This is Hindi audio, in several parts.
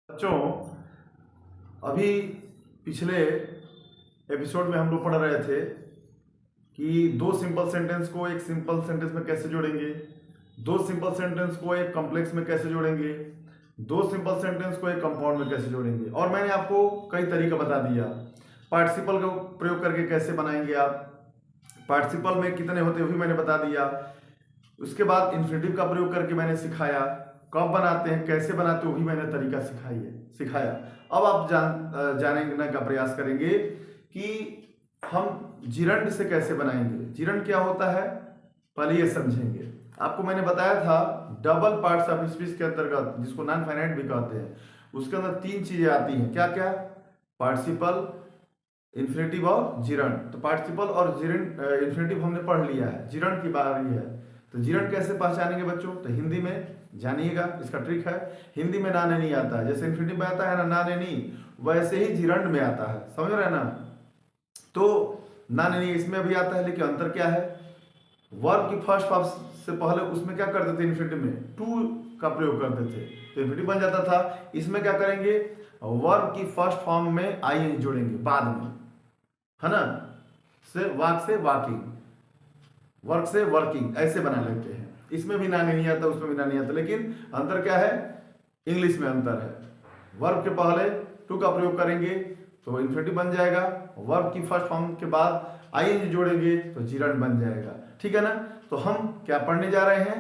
बच्चों, अभी पिछले एपिसोड में हम लोग पढ़ रहे थे कि दो सिंपल सेंटेंस को एक सिंपल सेंटेंस में कैसे जोड़ेंगे, दो सिंपल सेंटेंस को एक कॉम्प्लेक्स में कैसे जोड़ेंगे, दो सिंपल सेंटेंस को एक कंपाउंड में कैसे जोड़ेंगे। और मैंने आपको कई तरीका बता दिया। पार्टिसिपल का प्रयोग करके कैसे बनाएंगे आप, पार्टिसिपल में कितने होते हैं वो भी मैंने बता दिया। उसके बाद इन्फिनेटिव का प्रयोग करके मैंने सिखाया, कब बनाते हैं कैसे बनाते हैं वो भी मैंने तरीका सिखाया। अब आप जानने का प्रयास करेंगे कि हम जिरंड से कैसे बनाएंगे। जिरंड क्या होता है पहले ये समझेंगे। आपको मैंने बताया था डबल पार्ट्स ऑफ स्पीच के अंतर्गत, जिसको नॉन फाइनाइट भी कहते हैं, उसके अंदर तीन चीजें आती हैं। क्या क्या? पार्टिसिपल, इन्फिनेटिव और जिरंड। तो पार्टिसिपल और जिरंड इन्फिनेटिव हमने पढ़ लिया है, जिरंड की बारी है। तो जिरंड कैसे पहचानेंगे बच्चों? तो हिंदी में जानिएगा, इसका ट्रिक है। हिंदी में ना नहीं आता है, जैसे इन्फिनेटिव में आता है ना नहीं, वैसे ही जिरंड में आता है, समझ रहे हैं ना। तो ना नहीं इसमें भी आता है, लेकिन अंतर क्या है? वर्ब की फर्स्ट फॉर्म से पहले उसमें क्या करते थे, इन्फिनेटिव में टू का प्रयोग करते थे तो इन्फिनेटिव बन जाता था। इसमें क्या करेंगे, वर्ब की फर्स्ट फॉर्म में आई जोड़ेंगे बाद में, है ना। से वाक से वाकिंग, वर्क से वर्किंग, ऐसे बना लेते हैं। इसमें भी ना नहीं आता, उसमें भी ना नहीं आता, लेकिन अंतर क्या है? इंग्लिश में अंतर है। वर्ब के पहले टू का प्रयोग करेंगे तो इन्फिनेटिव बन जाएगा, वर्ब की फर्स्ट फॉर्म के बाद आईएनजी जोड़ेंगे तो जिरंड बन जाएगा, ठीक है ना। तो हम क्या पढ़ने जा रहे हैं?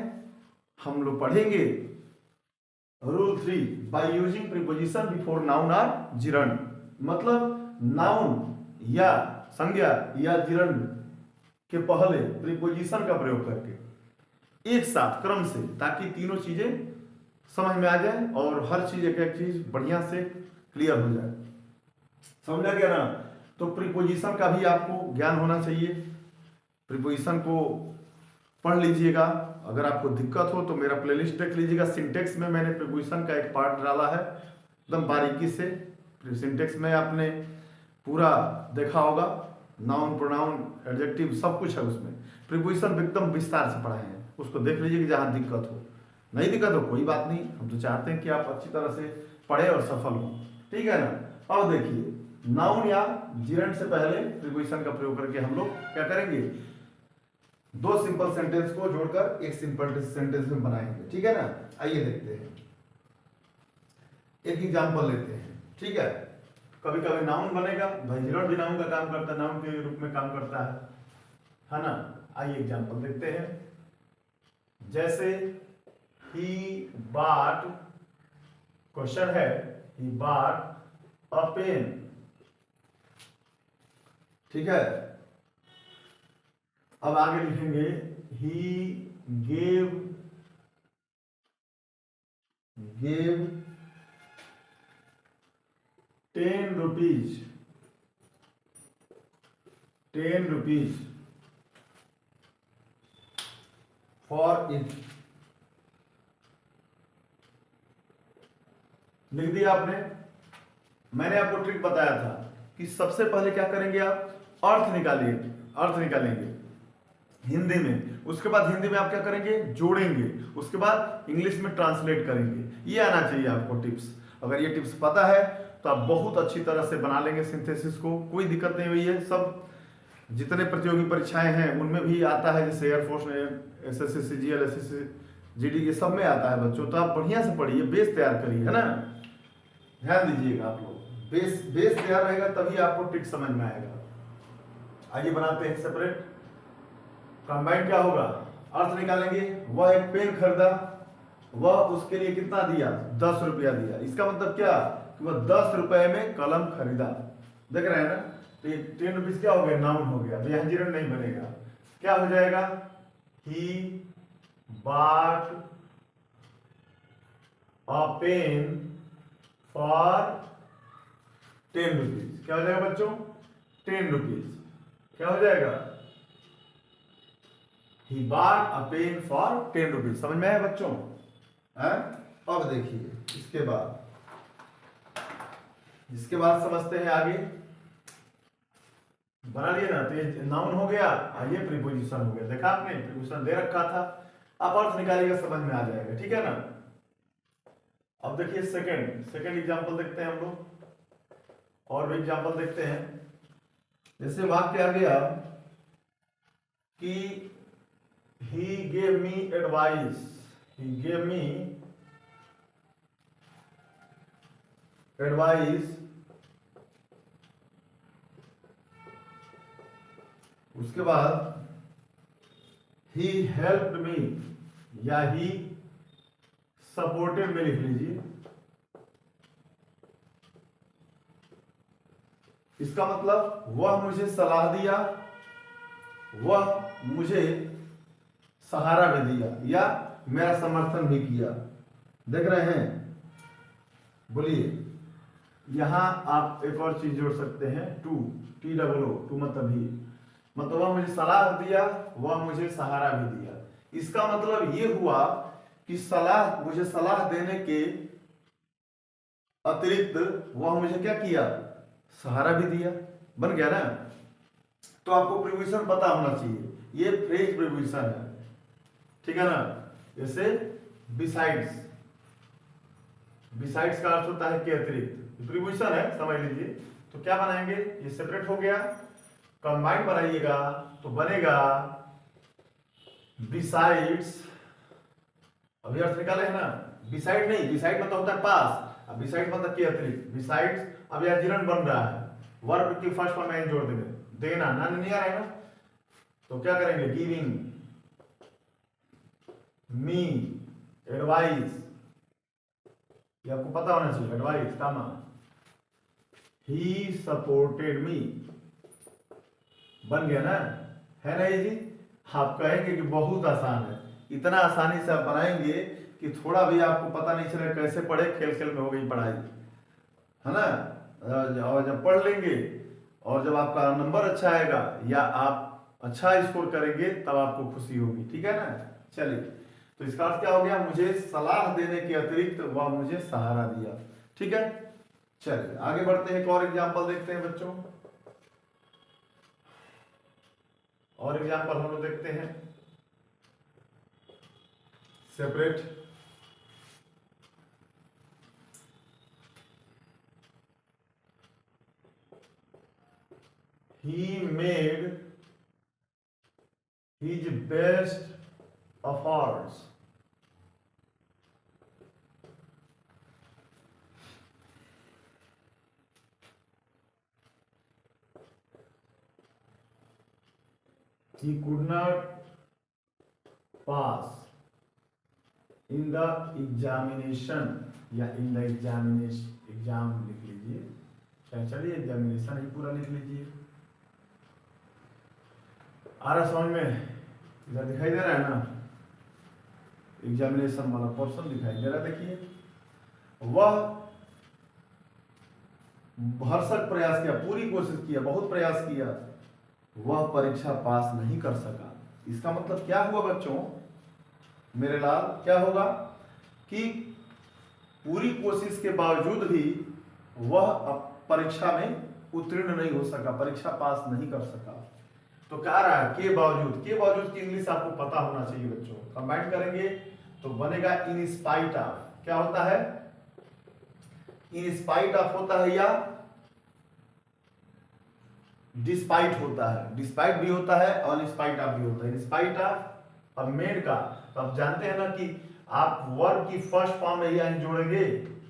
हम लोग पढ़ेंगे rule 3, by using preposition before noun or gerund. मतलब नाउन या संज्ञा या जिरंड के पहले प्रीपोजिशन का प्रयोग करके एक साथ क्रम से, ताकि तीनों चीजें समझ में आ जाए और हर चीज एक एक चीज बढ़िया से क्लियर हो जाए। समझ आ गया ना। तो प्रीपोजिशन का भी आपको ज्ञान होना चाहिए। प्रीपोजिशन को पढ़ लीजिएगा। अगर आपको दिक्कत हो तो मेरा प्लेलिस्ट देख लीजिएगा। सिंटेक्स में मैंने प्रीपोजिशन का एक पार्ट डाला है एकदम बारीकी से। सिंटेक्स में आपने पूरा देखा होगा, नाउन, प्रोनाउन, एडजेक्टिव सब कुछ है उसमें। प्रीपोजिशन एकदम विस्तार से पढ़ाए हैं, उसको देख लीजिए कि जहाँ दिक्कत हो। नहीं दिक्कत हो कोई बात नहीं, हम तो चाहते हैं कि आप अच्छी तरह से पढ़े और सफल हो, ठीक है ना। अब देखिए, नाउन या जिरंड से पहले प्रीपोजिशन का प्रयोग करके हम लोग क्या करेंगे, दो सिंपल सेंटेंस को जोड़कर एक सिंपल सेंटेंस में बनाएंगे, ठीक है ना। आइए देखते हैं, एक एग्जांपल लेते हैं, ठीक है। कभी कभी नाउन बनेगा, भाई जिरंड भी नाउन का काम करता है, नाउन के रूप में काम करता है ना। आइए एग्जांपल देखते हैं। जैसे ही बॉट, क्वेश्चन है, ही बॉट अ पेन, ठीक है। अब आगे लिखेंगे he gave 10 rupees, 10 rupees for it. लिख दिया आपने। मैंने आपको ट्रिक बताया था कि सबसे पहले क्या करेंगे आप, अर्थ निकालेंगे हिंदी में। उसके बाद हिंदी में आप क्या करेंगे, जोड़ेंगे। उसके बाद इंग्लिश में ट्रांसलेट करेंगे। ये आना चाहिए आपको टिप्स। अगर ये टिप्स पता है तो आप बहुत अच्छी तरह से बना लेंगे सिंथेसिस को, कोई दिक्कत नहीं हुई है। सब जितने प्रतियोगी परीक्षाएं हैं उनमें भी आता है, जैसे एयरफोर्स में, SSC CGL, SSC GD, ये सब में आता है बच्चों। तो आप बढ़िया से पढ़िए, बेस तैयार करिए, है ना। ध्यान दीजिएगा आप लोग, बेस तैयार रहेगा तभी आपको ट्रिक समझ में आएगा। आइए बनाते हैं सेपरेट। कंबाइंड क्या होगा, अर्थ निकालेंगे। वह एक पेन खरीदा, वह उसके लिए कितना दिया, 10 रुपया दिया। इसका मतलब क्या कि वह 10 रुपए में कलम खरीदा। देख रहे हैं ना। तो ये 10 रुपीज क्या हो गया, नाउन हो गया। तो यहां जिरंड नहीं बनेगा, क्या हो जाएगा, he bought a pen for 10 rupees. क्या हो जाएगा बच्चों, 10 रुपीज। क्या हो जाएगा, He bought a pen for 10 rupees. समझ में आया बच्चों? है? अब देखिए जिसके बाद समझते हैं आगे। बना लिए ना। तो ये नाउन हो गया, ये प्रीपोजिशन हो गया। देखा आपने, प्रीपोजिशन दे रखा था। आप अर्थ निकालिएगा, समझ में आ जाएगा, ठीक है ना। अब देखिए सेकंड एग्जांपल देखते हैं हम लोग, और भी एग्जांपल देखते हैं। जैसे वाक्य आ गया कि he gave me advice, he gave me advice, उसके बाद he helped me या he supported me लिख लीजिए। इसका मतलब वह मुझे सलाह दिया, वह मुझे सहारा भी दिया या मेरा समर्थन भी किया। देख रहे हैं, बोलिए। यहां आप एक और चीज जोड़ सकते हैं, टू मतलब ही, मतलब वह मुझे सलाह दिया, वह मुझे सहारा भी दिया। इसका मतलब ये हुआ कि मुझे सलाह देने के अतिरिक्त वह मुझे क्या किया, सहारा भी दिया। बन गया ना। तो आपको प्रीपोजिशन पता होना चाहिए, ये फ्रेज प्रीपोजिशन है, ठीक है ना। जैसे बिसाइड्स, बिसाइड्स का अर्थ होता है के अतिरिक्त, प्रीपोजिशन है, समझ लीजिए। तो क्या बनाएंगे, ये सेपरेट हो गया, कंबाइंड बनाइएगा तो बनेगा बिसाइड्स। अभी अर्थ निकाले है ना, बिसाइड नहीं, बिसाइड मतलब होता है पास, अब बिसाइड मतलब के अतिरिक्त, बिसाइड्स। अब यह जिरन बन रहा है, वर्ब की फर्स्ट फॉर्म में जोड़ देंगे, देना ना, नहीं आ रहा है ना, तो क्या करेंगे, गिविंग मी एडवाइस, ये आपको पता होना चाहिए, advice comma he supported me. बन गया ना, है ना ये जी। आप कहेंगे कि बहुत आसान है, इतना आसानी से आप बनाएंगे कि थोड़ा भी आपको पता नहीं चले कैसे पढ़े, खेल खेल में हो गई पढ़ाई, है ना। और जब पढ़ लेंगे और जब आपका नंबर अच्छा आएगा या आप अच्छा स्कोर करेंगे तब आपको खुशी होगी, ठीक है ना। चलिए, तो इसका अर्थ क्या हो गया, मुझे सलाह देने के अतिरिक्त वह मुझे सहारा दिया, ठीक है। चलिए आगे बढ़ते हैं, एक और एग्जांपल देखते हैं बच्चों, और एग्जांपल हम लोग देखते हैं separate. He made his best efforts he could not pass in the examination या in the examination, एग्जाम लिख लीजिए, चलिए एग्जामिनेशन ही पूरा लिख लीजिए। आ रहा समझ में, इधर दिखाई दे रहा है ना, एग्जामिनेशन वाला पोर्शन दिखाई दे रहा है। देखिए, वह भरसक प्रयास किया, पूरी कोशिश किया, बहुत प्रयास किया, वह परीक्षा पास नहीं कर सका। इसका मतलब क्या हुआ बच्चों, मेरे लाल, क्या होगा कि पूरी कोशिश के बावजूद भी वह परीक्षा में उत्तीर्ण नहीं हो सका, परीक्षा पास नहीं कर सका। तो कह रहा है के बावजूद, के बावजूद की इंग्लिश आपको पता होना चाहिए बच्चों। कंबाइन करेंगे तो बनेगा इन स्पाइट ऑफ। क्या होता है, इन स्पाइट ऑफ होता है या डिस्पाइट होता है, डिस्पाइट भी होता है और स्पाइट ऑफ भी होता है। इन स्पाइट ऑफ अब मेड का, तो आप जानते हैं ना कि आप वर्ब की फर्स्ट फॉर्म में ही आइन जोड़ेंगे,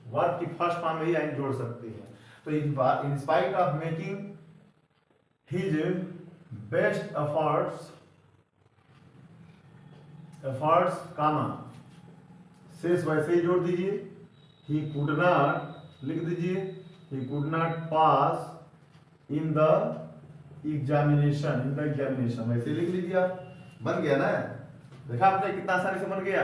वर्ब की फर्स्ट फॉर्म में ही आइन जोड़ सकते हैं। तो in spite of making his best efforts comma, शेष वैसे ही जोड़ दीजिए, ही कुड नॉट लिख दीजिए, he could not pass in the examination, वैसे लिख लीजिए आप। बन गया ना, देखा आपने कितना आसानी से बन गया।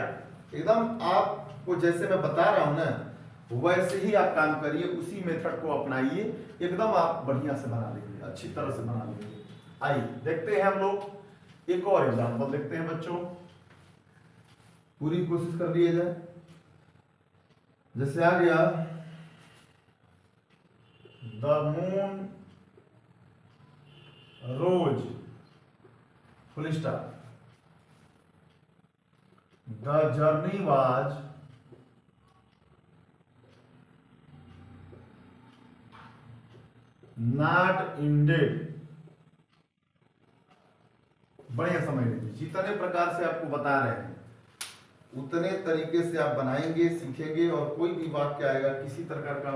एकदम आपको जैसे मैं बता रहा हूं ना वैसे ही आप काम करिए, उसी मेथड को अपनाइए, एकदम आप बढ़िया से बना लेंगे, अच्छी तरह से बना लेंगे। आइए देखते हैं हम लोग एक और एग्जांपल देखते हैं बच्चों, पूरी कोशिश कर लिया जाए। जैसे आ गया, the moon rose full stop, the journey was not ended. बढ़िया समझ लीजिए, जितने प्रकार से आपको बता रहे हैं उतने तरीके से आप बनाएंगे, सीखेंगे, और कोई भी वाक्य आएगा किसी प्रकार का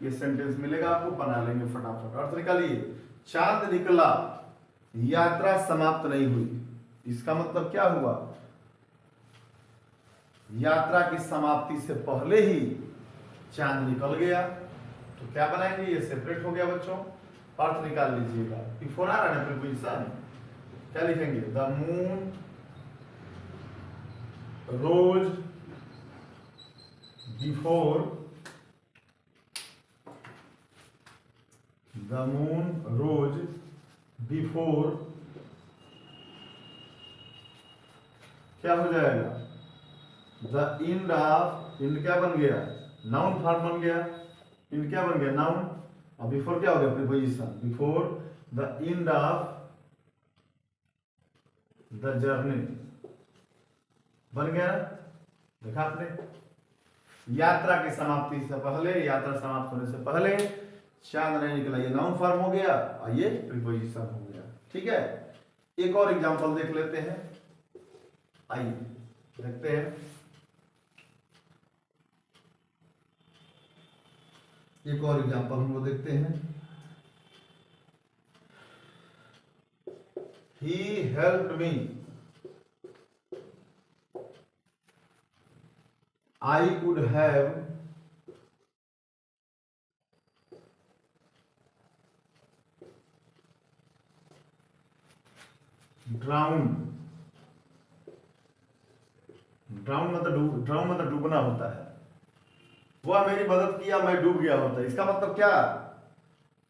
ये सेंटेंस मिलेगा आपको, बना लेंगे फटाफट। अर्थ निकालिए, चांद निकला, यात्रा समाप्त नहीं हुई। इसका मतलब क्या हुआ? यात्रा की समाप्ति से पहले ही चांद निकल गया। तो क्या बनाएंगे? ये सेपरेट हो गया बच्चों। अर्थ निकाल लीजिएगा। बिफोर आ रहा है प्रीपोजिशन, क्या लिखेंगे? The moon rose before, the moon rose before, क्या हो जाएगा? द इंड ऑफ, इंड क्या बन गया? नाउन फॉर्म बन गया। इंड क्या बन गया? नाउन। और बिफोर क्या हो गया? Preposition. Before the end of the journey बन गया। देखा आपने? यात्रा की समाप्ति से पहले, यात्रा समाप्त होने से पहले चांद नहीं निकला, ये नाउन फॉर्म हो गया और ये प्रीपोजिशन हो गया। ठीक है, एक और एग्जांपल देख लेते हैं। आइए देखते हैं, एक और एग्जांपल हम लोग देखते हैं। He helped me, I could have drowned। Drown मतलब डूबना होता है। वह मेरी मदद किया, मैं डूब गया होता। इसका मतलब क्या?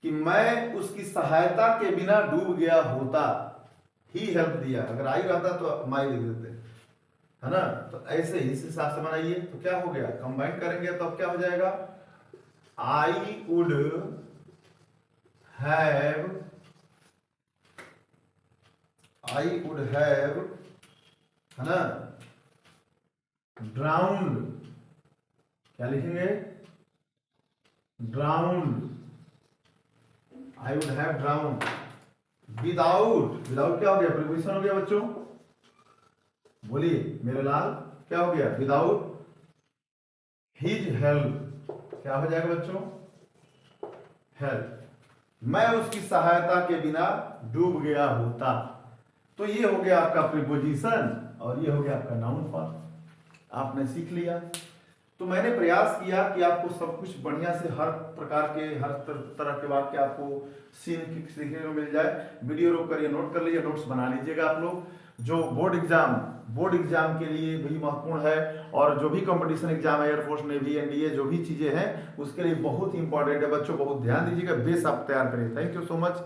कि मैं उसकी सहायता के बिना डूब गया होता। ही हेल्प दिया, अगर आई रहता तो माई लिख देते, है ना? तो ऐसे ही इस हिसाब से बनाइए। तो क्या हो गया? कंबाइन करेंगे तो अब क्या हो जाएगा? I would have, I would have, है ना, ड्राउंड, क्या लिखेंगे? Drowned, I would have drowned. Without, without क्या हो गया? प्रीपोजिशन हो गया बच्चों। बोलिए मेरे लाल, क्या हो गया? विदाउट हिज हेल्प, क्या हो जाएगा बच्चों? हेल्प। मैं उसकी सहायता के बिना डूब गया होता। तो ये हो गया आपका प्रीपोजिशन और ये हो गया आपका नाउन फॉर्म। आपने सीख लिया। तो मैंने प्रयास किया कि आपको सब कुछ बढ़िया से, हर प्रकार के, हर तरह के वाक्य आपको सीखने को मिल जाए। वीडियो रोक करिए, नोट कर लीजिए, नोट्स बना लीजिएगा आप लोग। जो बोर्ड एग्जाम के लिए भी महत्वपूर्ण है, और जो भी कंपटीशन एग्जाम है, एयरफोर्स, नेवी, एनडीए, जो भी चीजें हैं उसके लिए बहुत ही इंपॉर्टेंट है बच्चों। बहुत ध्यान दीजिएगा, बेस आप तैयार करिए। Thank you so much.